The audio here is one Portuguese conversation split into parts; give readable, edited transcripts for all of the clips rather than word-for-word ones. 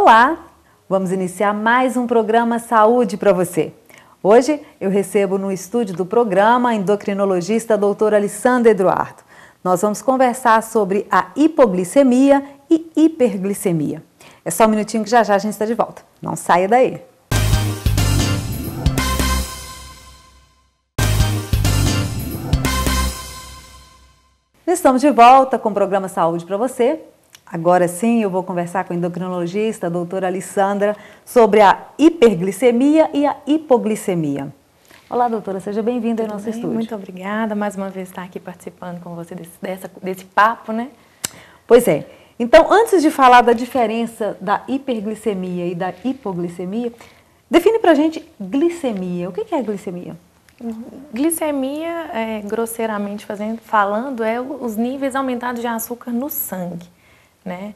Olá! Vamos iniciar mais um programa Saúde para você. Hoje eu recebo no estúdio do programa a endocrinologista a doutora Alissandra Eduardo. Nós vamos conversar sobre a hipoglicemia e hiperglicemia. É só um minutinho que já a gente está de volta. Não saia daí! Estamos de volta com o programa Saúde para você. Agora sim, eu vou conversar com a endocrinologista, a doutora Alissandra, sobre a hiperglicemia e a hipoglicemia. Olá, doutora, seja bem-vinda ao nosso estúdio. Muito obrigada, mais uma vez estar aqui participando com você desse papo, né? Pois é. Então, antes de falar da diferença da hiperglicemia e da hipoglicemia, define pra gente glicemia. O que é glicemia? Glicemia, grosseiramente falando, é os níveis aumentados de açúcar no sangue, né?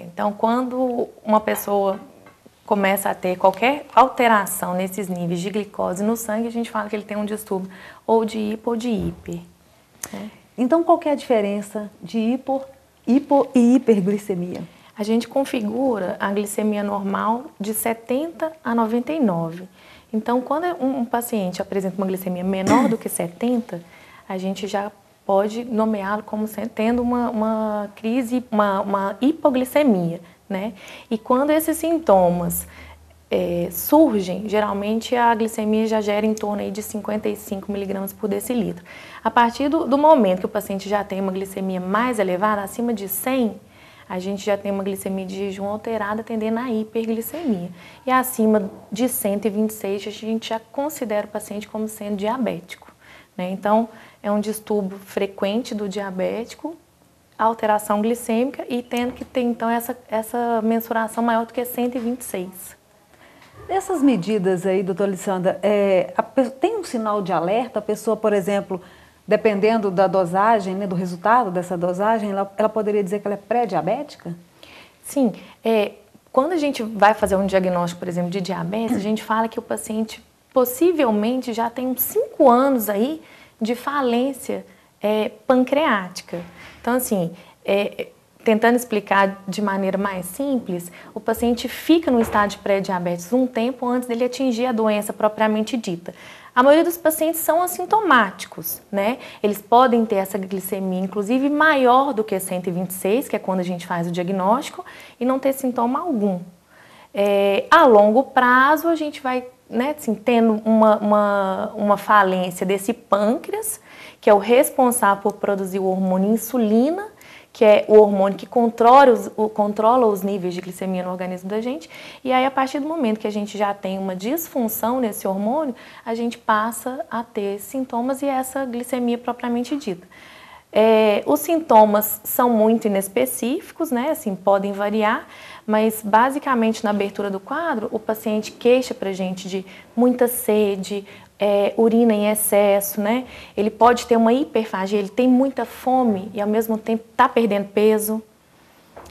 Então, quando uma pessoa começa a ter qualquer alteração nesses níveis de glicose no sangue, a gente fala que ele tem um distúrbio ou de hipo ou de hiper. Né? Então, qual que é a diferença de hipo e hiperglicemia? A gente configura a glicemia normal de 70 a 99. Então, quando um paciente apresenta uma glicemia menor do que 70, a gente já pode nomeá-lo como tendo uma crise, uma hipoglicemia, né? E quando esses sintomas surgem, geralmente a glicemia já gera em torno aí de 55 miligramas por decilitro. A partir do momento que o paciente já tem uma glicemia mais elevada, acima de 100, a gente já tem uma glicemia de jejum alterada, tendendo à hiperglicemia. E acima de 126, a gente já considera o paciente como sendo diabético, né? Então, é um distúrbio frequente do diabético, alteração glicêmica e tendo que ter, então, essa mensuração maior do que 126. Essas medidas aí, doutora Alissandra, tem um sinal de alerta? A pessoa, por exemplo, dependendo da dosagem, né, do resultado dessa dosagem, ela poderia dizer que ela é pré-diabética? Sim. Quando a gente vai fazer um diagnóstico, por exemplo, de diabetes, a gente fala que o paciente possivelmente já tem uns 5 anos aí de falência pancreática. Então, assim, tentando explicar de maneira mais simples, o paciente fica no estado de pré-diabetes um tempo antes dele atingir a doença propriamente dita. A maioria dos pacientes são assintomáticos, né? Eles podem ter essa glicemia, inclusive, maior do que 126, que é quando a gente faz o diagnóstico, e não ter sintoma algum. A longo prazo, a gente vai, né, assim, tendo uma falência desse pâncreas, que é o responsável por produzir o hormônio insulina, que é o hormônio que controla os níveis de glicemia no organismo da gente. E aí, a partir do momento que a gente já tem uma disfunção nesse hormônio, a gente passa a ter sintomas e essa glicemia propriamente dita. Os sintomas são muito inespecíficos, né? Assim, podem variar, mas basicamente na abertura do quadro, o paciente queixa pra gente de muita sede, urina em excesso, né? Ele pode ter uma hiperfagia, ele tem muita fome e ao mesmo tempo está perdendo peso.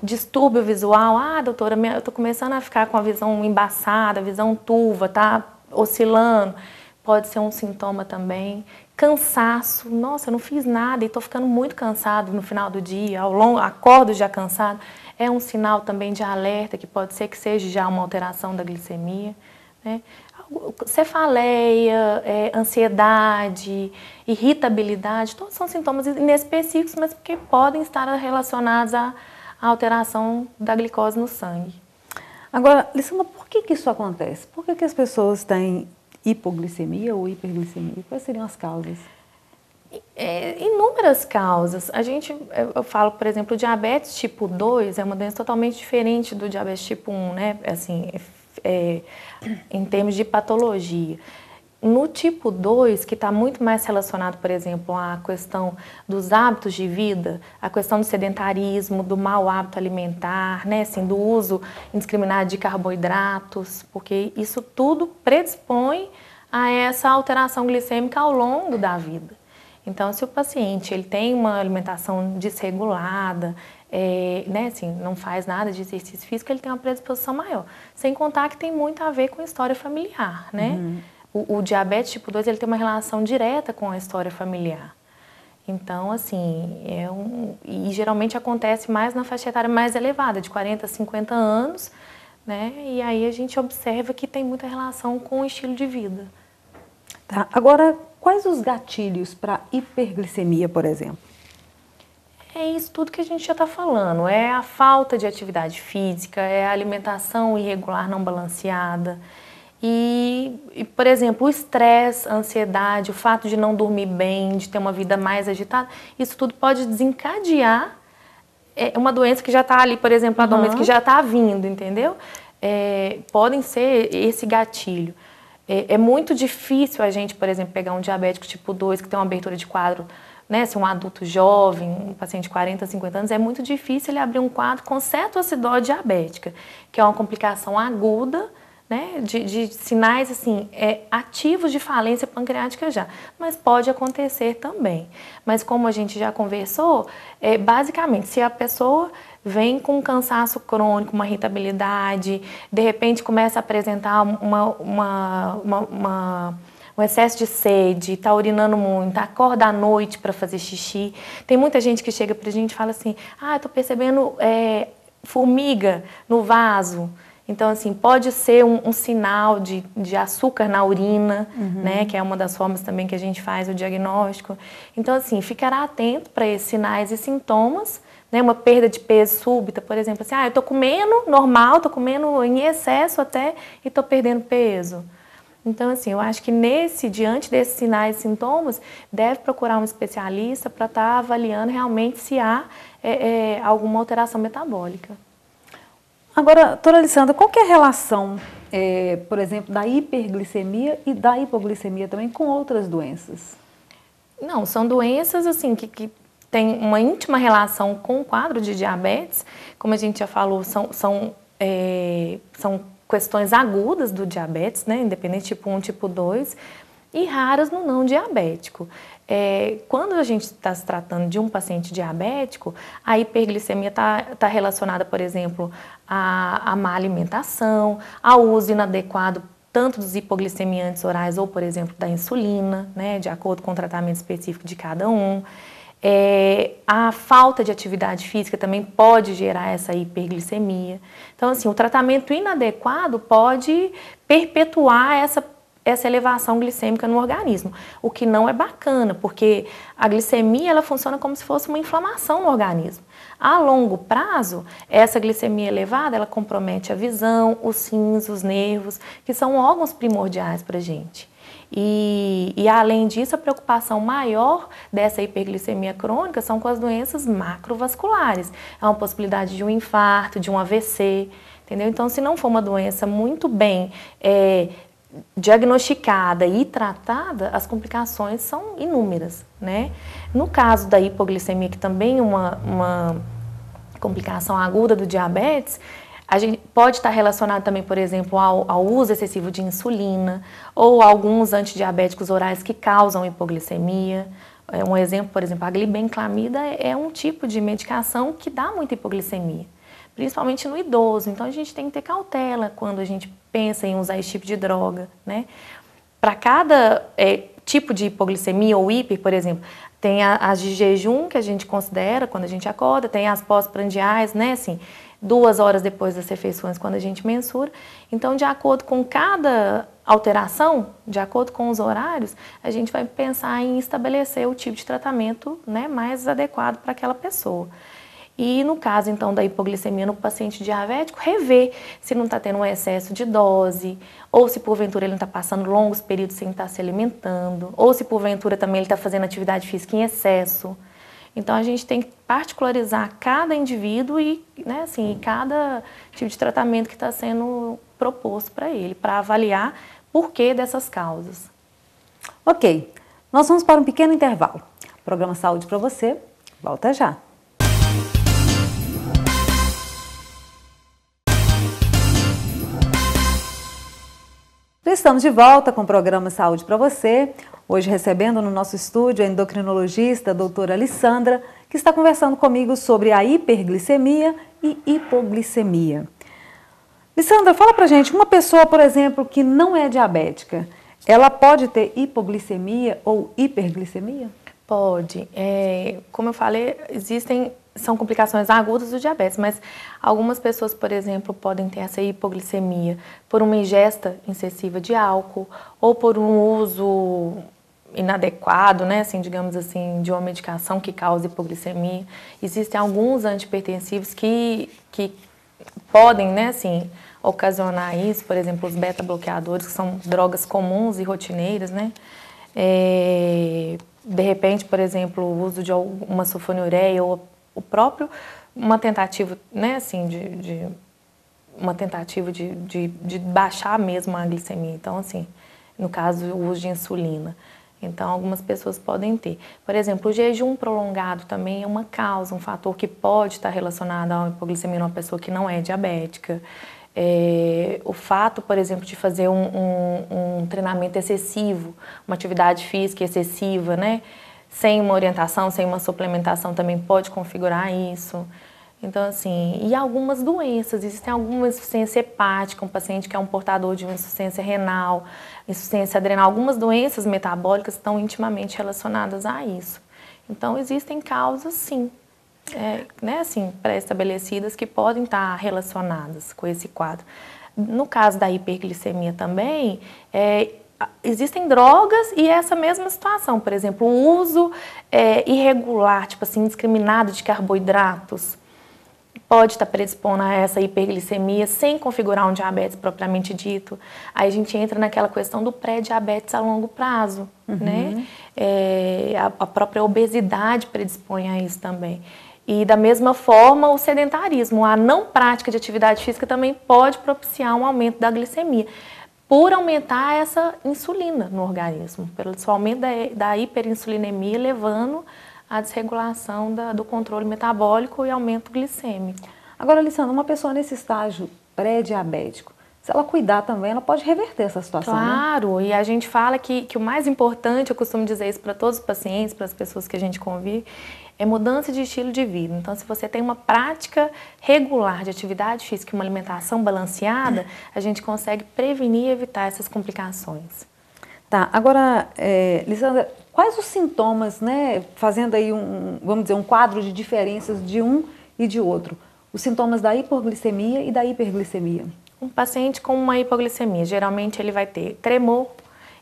Distúrbio visual, doutora, eu estou começando a ficar com a visão embaçada, a visão turva, tá oscilando, pode ser um sintoma também. Cansaço, nossa, eu não fiz nada e estou ficando muito cansado no final do dia, acordo já cansado, é um sinal também de alerta, que pode ser que seja já uma alteração da glicemia, né? Cefaleia, ansiedade, irritabilidade, todos são sintomas inespecíficos, mas que podem estar relacionados à alteração da glicose no sangue. Agora, Alissandra, por que isso acontece? Por que as pessoas têm hipoglicemia ou hiperglicemia? Quais seriam as causas? Inúmeras causas. Eu falo, por exemplo, o diabetes tipo 2 é uma doença totalmente diferente do diabetes tipo 1, né? Assim, em termos de patologia. No tipo 2, que está muito mais relacionado, por exemplo, à questão dos hábitos de vida, a questão do sedentarismo, do mau hábito alimentar, né, assim, do uso indiscriminado de carboidratos, porque isso tudo predispõe a essa alteração glicêmica ao longo da vida. Então, se o paciente ele tem uma alimentação desregulada, né, assim, não faz nada de exercício físico, ele tem uma predisposição maior. Sem contar que tem muito a ver com a história familiar, né? O diabetes tipo 2 ele tem uma relação direta com a história familiar. Então, assim, e geralmente acontece mais na faixa etária mais elevada, de 40 a 50 anos, né? E aí a gente observa que tem muita relação com o estilo de vida. Tá. Agora, quais os gatilhos para hiperglicemia, por exemplo? É isso tudo que a gente já está falando, é a falta de atividade física, é a alimentação irregular não balanceada por exemplo, o estresse, a ansiedade, o fato de não dormir bem, de ter uma vida mais agitada, isso tudo pode desencadear uma doença que já está ali, por exemplo, a doença que já está vindo, entendeu? Podem ser esse gatilho. É muito difícil a gente, por exemplo, pegar um diabético tipo 2 que tem uma abertura de quadro, né, se um adulto jovem, um paciente de 40, 50 anos, é muito difícil ele abrir um quadro com cetoacidose diabética, que é uma complicação aguda, né, de sinais assim, ativos de falência pancreática já, mas pode acontecer também. Mas como a gente já conversou, basicamente, se a pessoa vem com um cansaço crônico, uma irritabilidade, de repente começa a apresentar um excesso de sede, está urinando muito, acorda à noite para fazer xixi. Tem muita gente que chega para a gente e fala assim, eu estou percebendo formiga no vaso. Então, assim, pode ser um sinal de açúcar na urina, né, que é uma das formas também que a gente faz o diagnóstico. Então, assim, ficará atento para esses sinais e sintomas, né, uma perda de peso súbita, por exemplo, assim, eu estou comendo normal, estou comendo em excesso até e estou perdendo peso. Então, assim, eu acho que diante desses sinais e sintomas, deve procurar um especialista para estar avaliando realmente se há alguma alteração metabólica. Agora, doutora Alessandra, qual que é a relação, por exemplo, da hiperglicemia e da hipoglicemia também com outras doenças? Não, são doenças assim que têm uma íntima relação com o quadro de diabetes. Como a gente já falou, são questões agudas do diabetes, né, independente tipo 1, tipo 2, e raras no não diabético. Quando a gente está se tratando de um paciente diabético, a hiperglicemia está relacionada, por exemplo, à má alimentação, ao uso inadequado tanto dos hipoglicemiantes orais ou, por exemplo, da insulina, né, de acordo com o tratamento específico de cada um. A falta de atividade física também pode gerar essa hiperglicemia. Então, assim, o tratamento inadequado pode perpetuar essa elevação glicêmica no organismo, o que não é bacana, porque a glicemia ela funciona como se fosse uma inflamação no organismo. A longo prazo, essa glicemia elevada, ela compromete a visão, os rins, os nervos, que são órgãos primordiais para a gente. E além disso, a preocupação maior dessa hiperglicemia crônica são com as doenças macrovasculares. É uma possibilidade de um infarto, de um AVC, entendeu? Então, se não for uma doença muito bem diagnosticada e tratada, as complicações são inúmeras, né? No caso da hipoglicemia, que também é uma complicação aguda do diabetes, a gente pode estar relacionado também, por exemplo, ao uso excessivo de insulina ou alguns antidiabéticos orais que causam hipoglicemia. Um exemplo, por exemplo, a glibenclamida é um tipo de medicação que dá muita hipoglicemia, principalmente no idoso. Então, a gente tem que ter cautela quando a gente pensa em usar esse tipo de droga, né? Para cada tipo de hipoglicemia ou hiper, por exemplo, tem as de jejum, que a gente considera quando a gente acorda, tem as pós-prandiais, né, assim, 2 horas depois das refeições, quando a gente mensura. Então, de acordo com cada alteração, de acordo com os horários, a gente vai pensar em estabelecer o tipo de tratamento, né, mais adequado para aquela pessoa. E no caso, então, da hipoglicemia no paciente diabético, rever se não está tendo um excesso de dose, ou se porventura ele não está passando longos períodos sem estar se alimentando, ou se porventura também ele está fazendo atividade física em excesso. Então, a gente tem que particularizar cada indivíduo e, né, assim, cada tipo de tratamento que está sendo proposto para ele, para avaliar por que dessas causas. Ok, nós vamos para um pequeno intervalo. Programa Saúde para você, volta já. Estamos de volta com o programa Saúde para você. Hoje recebendo no nosso estúdio a endocrinologista a doutora Alessandra, que está conversando comigo sobre a hiperglicemia e hipoglicemia. Alessandra, fala pra gente, uma pessoa, por exemplo, que não é diabética, ela pode ter hipoglicemia ou hiperglicemia? Pode. Como eu falei, são complicações agudas do diabetes, mas algumas pessoas, por exemplo, podem ter essa hipoglicemia por uma ingesta excessiva de álcool ou por um uso inadequado, né, assim, digamos assim, de uma medicação que causa hipoglicemia. Existem alguns antihipertensivos que podem, né, assim, ocasionar isso, por exemplo, os beta-bloqueadores, que são drogas comuns e rotineiras, né? De repente, por exemplo, o uso de uma sulfonilureia ou o próprio, uma tentativa, né, assim, uma tentativa de baixar mesmo a glicemia. Então, assim, no caso, o uso de insulina. Então, algumas pessoas podem ter. Por exemplo, o jejum prolongado também é uma causa, um fator que pode estar relacionado à hipoglicemia numa pessoa que não é diabética. O fato, por exemplo, de fazer um treinamento excessivo, uma atividade física excessiva, né? Sem uma orientação, sem uma suplementação, também pode configurar isso. Então, assim, e algumas doenças, existem alguma insuficiência hepática, um paciente que é um portador de uma insuficiência renal, insuficiência adrenal, algumas doenças metabólicas estão intimamente relacionadas a isso. Então, existem causas, sim, né, assim, pré-estabelecidas que podem estar relacionadas com esse quadro. No caso da hiperglicemia também, existem drogas e essa mesma situação, por exemplo, o uso irregular, tipo assim, indiscriminado de carboidratos, pode estar predispondo a essa hiperglicemia sem configurar um diabetes propriamente dito. Aí a gente entra naquela questão do pré-diabetes a longo prazo, né? A própria obesidade predispõe a isso também. E da mesma forma, o sedentarismo, a não prática de atividade física também pode propiciar um aumento da glicemia, por aumentar essa insulina no organismo, pelo aumento da hiperinsulinemia, levando a desregulação do controle metabólico e aumento glicêmico. Agora, Alessandra, uma pessoa nesse estágio pré-diabético, se ela cuidar também, ela pode reverter essa situação, claro, né? E a gente fala que o mais importante, eu costumo dizer isso para todos os pacientes, para as pessoas que a gente convive, é mudança de estilo de vida. Então, se você tem uma prática regular de atividade física e uma alimentação balanceada, a gente consegue prevenir e evitar essas complicações. Tá, agora, Alessandra, quais os sintomas, né, fazendo aí vamos dizer, um quadro de diferenças de um e de outro, os sintomas da hipoglicemia e da hiperglicemia? Um paciente com uma hipoglicemia, geralmente ele vai ter tremor,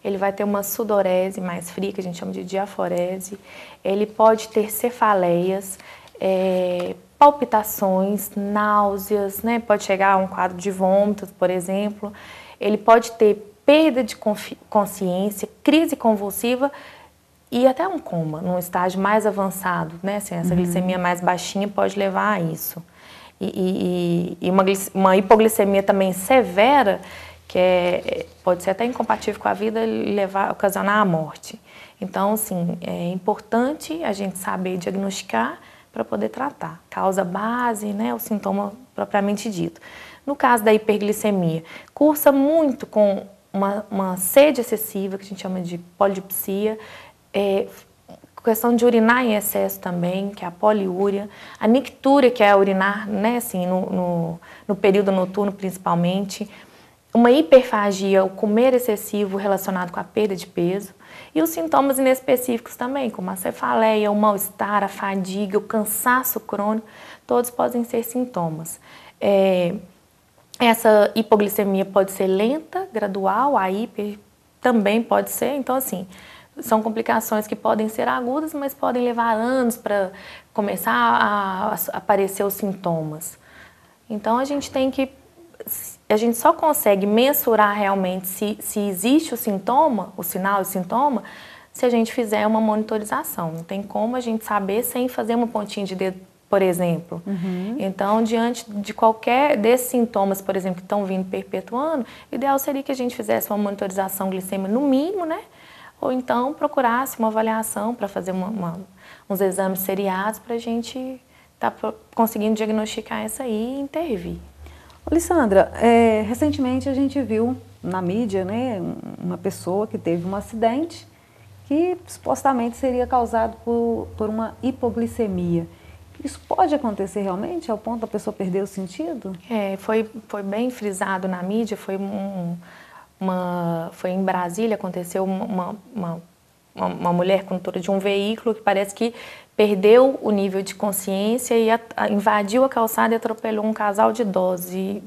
ele vai ter uma sudorese mais fria, que a gente chama de diaforese, ele pode ter cefaleias, palpitações, náuseas, né, pode chegar a um quadro de vômitos, por exemplo, ele pode ter perda de consciência, crise convulsiva e até um coma, num estágio mais avançado, né? Assim, essa glicemia mais baixinha pode levar a isso. E uma hipoglicemia também severa, que pode ser até incompatível com a vida e ocasionar a morte. Então, assim, é importante a gente saber diagnosticar para poder tratar. Causa base, né? O sintoma propriamente dito. No caso da hiperglicemia, cursa muito com uma sede excessiva, que a gente chama de polidipsia, questão de urinar em excesso também, que é a poliúria, a nictúria, que é urinar, né, assim, no período noturno principalmente, uma hiperfagia, o comer excessivo relacionado com a perda de peso, e os sintomas inespecíficos também, como a cefaleia, o mal-estar, a fadiga, o cansaço crônico, todos podem ser sintomas. Essa hipoglicemia pode ser lenta, gradual, a hiper também pode ser. Então, assim, são complicações que podem ser agudas, mas podem levar anos para começar a aparecer os sintomas. Então, a gente só consegue mensurar realmente se existe o sintoma, o sinal e o sintoma, se a gente fizer uma monitorização. Não tem como a gente saber sem fazer uma pontinha de dedo, por exemplo. Então, diante de qualquer desses sintomas, por exemplo, que estão vindo perpetuando, o ideal seria que a gente fizesse uma monitorização glicêmica no mínimo, né? Ou então procurasse uma avaliação para fazer uns exames seriados para a gente estar conseguindo diagnosticar isso aí e intervir. Alessandra, recentemente a gente viu na mídia, né, uma pessoa que teve um acidente que supostamente seria causado por uma hipoglicemia. Isso pode acontecer realmente ao ponto da pessoa perder o sentido? Foi bem frisado na mídia, foi em Brasília, aconteceu uma uma mulher condutora de um veículo que parece que perdeu o nível de consciência e invadiu a calçada e atropelou um casal de idosos e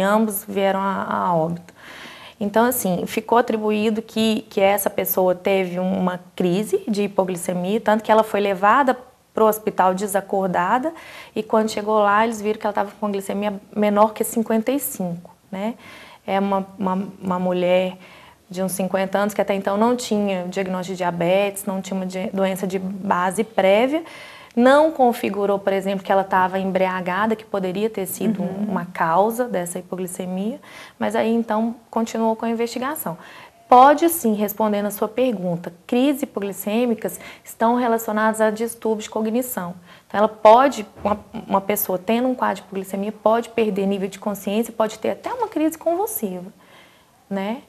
ambos vieram a óbito. Então, assim, ficou atribuído que essa pessoa teve uma crise de hipoglicemia, tanto que ela foi levada para o hospital desacordada e quando chegou lá eles viram que ela estava com uma glicemia menor que 55, né? É uma mulher de uns 50 anos que até então não tinha diagnóstico de diabetes, não tinha uma doença de base prévia, não configurou, por exemplo, que ela estava embriagada, que poderia ter sido uma causa dessa hipoglicemia, mas aí então continuou com a investigação. Pode sim, respondendo a sua pergunta, crises hipoglicêmicas estão relacionadas a distúrbios de cognição. Então ela pode, uma pessoa tendo um quadro de hipoglicemia pode perder nível de consciência, pode ter até uma crise convulsiva, né?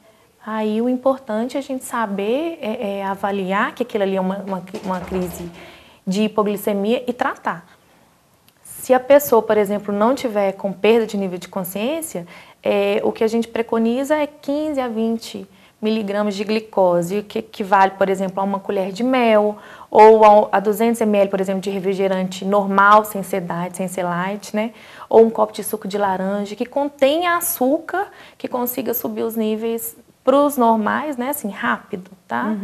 Aí o importante é a gente saber avaliar que aquilo ali é uma crise de hipoglicemia e tratar. Se a pessoa, por exemplo, não tiver com perda de nível de consciência, o que a gente preconiza é 15 a 20 miligramas de glicose, que equivale, por exemplo, a uma colher de mel, ou a 200 ml, por exemplo, de refrigerante normal, sem ser diet, sem ser light, né? Ou um copo de suco de laranja, que contém açúcar, que consiga subir os níveis para os normais, né, assim, rápido, tá?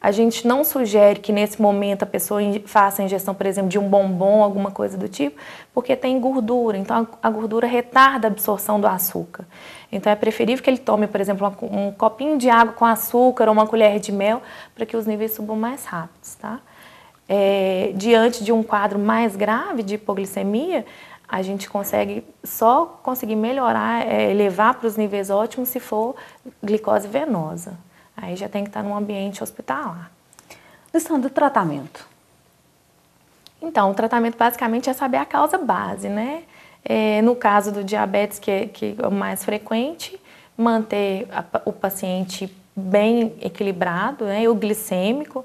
A gente não sugere que nesse momento a pessoa faça a ingestão, por exemplo, de um bombom, alguma coisa do tipo, porque tem gordura, então a gordura retarda a absorção do açúcar. Então é preferível que ele tome, por exemplo, um copinho de água com açúcar ou uma colher de mel, para que os níveis subam mais rápidos, tá? Diante de um quadro mais grave de hipoglicemia, a gente conseguir melhorar, levar para os níveis ótimos se for glicose venosa. Aí já tem que estar num ambiente hospitalar. Questão do tratamento. Então, o tratamento basicamente é saber a causa base, né? No caso do diabetes, que é o mais frequente, manter o paciente bem equilibrado, né? E o glicêmico.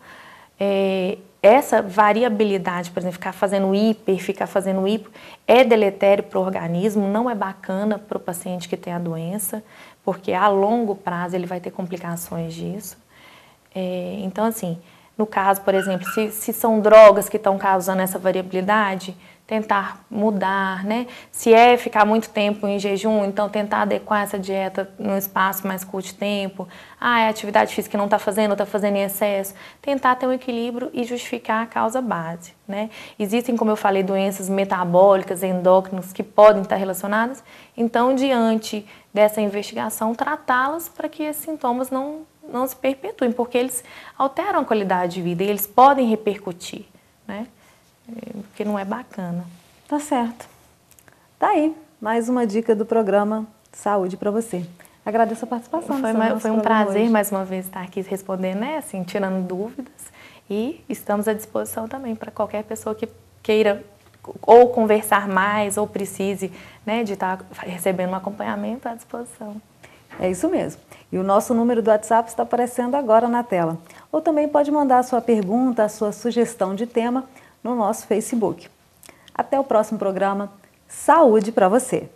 Essa variabilidade, por exemplo, ficar fazendo hipo, é deletério para o organismo, não é bacana para o paciente que tem a doença, porque a longo prazo ele vai ter complicações disso. Então, assim, no caso, por exemplo, se são drogas que estão causando essa variabilidade, tentar mudar, né? Se ficar muito tempo em jejum, então tentar adequar essa dieta num espaço mais curto de tempo. É atividade física que não está fazendo, ou está fazendo em excesso. Tentar ter um equilíbrio e justificar a causa base, né? Existem, como eu falei, doenças metabólicas, endócrinas, que podem estar relacionadas. Então, diante dessa investigação, tratá-las para que esses sintomas não se perpetuem, porque eles alteram a qualidade de vida e eles podem repercutir, né? Porque não é bacana. Tá certo. Tá aí, mais uma dica do programa Saúde para você. Agradeço a participação. Foi um prazer hoje. Mais uma vez estar aqui respondendo, né, assim, tirando dúvidas. E estamos à disposição também para qualquer pessoa que queira ou conversar mais ou precise, né, de estar recebendo um acompanhamento, à disposição. É isso mesmo. E o nosso número do WhatsApp está aparecendo agora na tela. Ou também pode mandar a sua pergunta, a sua sugestão de tema no nosso Facebook. Até o próximo programa. Saúde para você!